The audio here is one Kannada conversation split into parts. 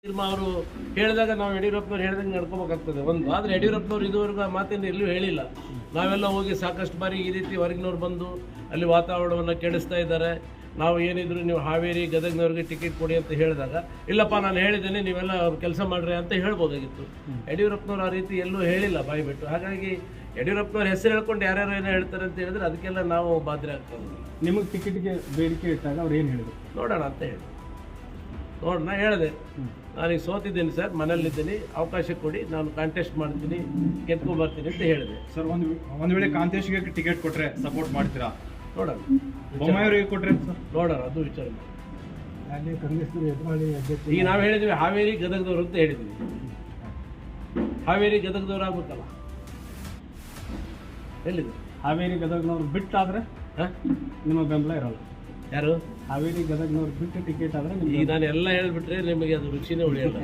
ನಿರ್ಮಾ ಅವರು ಹೇಳಿದಾಗ ನಾವು ಯಡಿಯೂರಪ್ಪನವ್ರು ಹೇಳಿದಂಗೆ ನಡ್ಕೋಬೇಕಾಗ್ತದೆ ಒಂದು. ಆದರೆ ಯಡಿಯೂರಪ್ಪನವ್ರು ಇದುವರೆಗೂ ಆ ಮಾತನ್ನು ಎಲ್ಲೂ ಹೇಳಿಲ್ಲ. ನಾವೆಲ್ಲ ಹೋಗಿ ಸಾಕಷ್ಟು ಬಾರಿ ಈ ರೀತಿ ಹೊರಗಿನವ್ರು ಬಂದು ಅಲ್ಲಿ ವಾತಾವರಣವನ್ನು ಕೆಡಿಸ್ತಾ ಇದ್ದಾರೆ, ನಾವು ಏನಿದ್ರು ನೀವು ಹಾವೇರಿ ಗದಗ್ನವ್ರಿಗೆ ಟಿಕೆಟ್ ಕೊಡಿ ಅಂತ ಹೇಳಿದಾಗ ಇಲ್ಲಪ್ಪ ನಾನು ಹೇಳಿದ್ದೇನೆ ನೀವೆಲ್ಲ ಕೆಲಸ ಮಾಡ್ರಿ ಅಂತ ಹೇಳ್ಬೋದಾಗಿತ್ತು. ಯಡಿಯೂರಪ್ಪನವ್ರು ಆ ರೀತಿ ಎಲ್ಲೂ ಹೇಳಿಲ್ಲ ಬಾಯಿ ಬಿಟ್ಟು. ಹಾಗಾಗಿ ಯಡಿಯೂರಪ್ಪನವ್ರ ಹೆಸರು ಹೇಳ್ಕೊಂಡು ಯಾರ್ಯಾರು ಏನೋ ಹೇಳ್ತಾರೆ ಅಂತ ಹೇಳಿದ್ರೆ ಅದಕ್ಕೆಲ್ಲ ನಾವು ಬಾಧ್ಯ ಆಗ್ತದೆ. ನಿಮಗೆ ಟಿಕೆಟ್ಗೆ ಬೇಡಿಕೆ ಇಟ್ಟಾಗ ಅವ್ರು ಏನು ಹೇಳಿದ್ರು? ನೋಡೋಣ ಅಂತ ಹೇಳಿ ನಾ ಹೇಳಿದೆ, ನಾನೀಗ ಸೋತಿದ್ದೀನಿ ಸರ್, ಮನೇಲಿದ್ದೀನಿ, ಅವಕಾಶ ಕೊಡಿ, ನಾನು ಕಾಂಟೆಸ್ಟ್ ಮಾಡ್ತೀನಿ, ಗೆದ್ಕೊಂಡ್ಬರ್ತೀನಿ ಅಂತ ಹೇಳಿದೆ. ಸರ್ ಒಂದು ವೇಳೆ ಕಾಂತೇಶ್ಗೆ ಟಿಕೆಟ್ ಕೊಟ್ಟರೆ ಸಪೋರ್ಟ್ ಮಾಡ್ತೀರಾ? ನೋಡೋಣ. ಬೊಮ್ಮಾಯಿಯವರಿಗೆ ಕೊಟ್ಟರೆ ಸರ್ ನೋಡೋಣ, ಅದು ವಿಚಾರ ಮಾಡಿ. ಈಗ ನಾವು ಹೇಳಿದ್ವಿ ಹಾವೇರಿ ಗದಗದವ್ರು ಅಂತ ಹೇಳಿದ್ವಿ. ಹಾವೇರಿ ಗದಗದವ್ರು ಆಗ್ಬೇಕಲ್ಲ, ಎಲ್ಲಿದೆ? ಹಾವೇರಿ ಗದಗ್ನವ್ರು ಬಿಟ್ಟಾದ್ರೆ ನಿಮ್ಮ ಬೆಂಬಲ ಇರಲ್ಲ. ಯಾರು? ಹಾವೇರಿ ಗದಗ್ನವ್ರು ಬಿಟ್ಟು ಟಿಕೆಟ್ ಆದರೆ ಈಗ ನಾನು ಎಲ್ಲ ಹೇಳ್ಬಿಟ್ರೆ ನಿಮಗೆ ಅದು ರುಚಿನೇ ಉಳಿಯಲ್ಲ.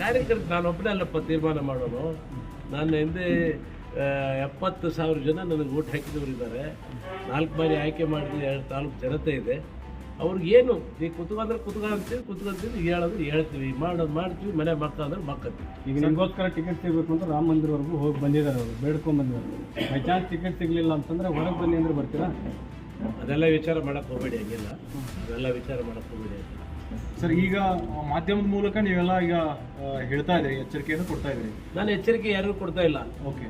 ಕಾರ್ಯಕರ್ತ ನಾನು ಒಬ್ಬನೇ ಅಲ್ಲಪ್ಪ ತೀರ್ಮಾನ ಮಾಡೋನು. ನನ್ನ ಹಿಂದೆ 70,000 ಜನ ನನಗೆ ಓಟ್ ಹಾಕಿದವರು ಇದ್ದಾರೆ. 4 ಬಾರಿ ಆಯ್ಕೆ ಮಾಡಿದ 2 ತಾಲೂಕು ಜನತೆ ಇದೆ. ಅವ್ರಿಗೇನು ನೀವು ಕುತ್ಕೊಂತೀವಿ ಹೇಳೋದು ಹೇಳ್ತೀವಿ, ಮಾಡೋದು ಮಾಡ್ತೀವಿ, ಮನೆ ಮಕ್ಕ ಅಂದ್ರೆ ಮಕ್ಕತ್ತೀವಿ. ಈಗ ನಿಮಗೋಸ್ಕರ ಟಿಕೆಟ್ ಸಿಗಬೇಕು ಅಂತ ರಾಮ ಮಂದಿರವರೆಗೂ ಹೋಗಿ ಬಂದಿದ್ದಾರೆ, ಅವರು ಬೇಡ್ಕೊಂಡು ಬಂದಿದ್ದಾರೆ. ಬೈ ಚಾನ್ಸ್ ಟಿಕೆಟ್ ಸಿಗಲಿಲ್ಲ ಅಂತಂದರೆ ಹೊರಗೆ ಬನ್ನಿ ಅಂದ್ರೆ ಬರ್ತೀರಾ? ಅದೆಲ್ಲ ವಿಚಾರ ಮಾಡೋಕ್ಕೆ ಹೋಗಬೇಡಿ, ಹಂಗಿಲ್ಲ, ಅದೆಲ್ಲ ವಿಚಾರ ಮಾಡೋಕ್ಕೆ ಹೋಗಬೇಡಿ. ಸರ್ ಈಗ ಮಾಧ್ಯಮದ ಮೂಲಕ ನೀವೆಲ್ಲ ಈಗ ಹೇಳ್ತಾ ಇದ್ದೀರಿ, ಎಚ್ಚರಿಕೆಯನ್ನು ಕೊಡ್ತಾ ಇದ್ದೀರಿ. ನಾನು ಎಚ್ಚರಿಕೆ ಯಾರಿಗೂ ಕೊಡ್ತಾ ಇಲ್ಲ. ಓಕೆ.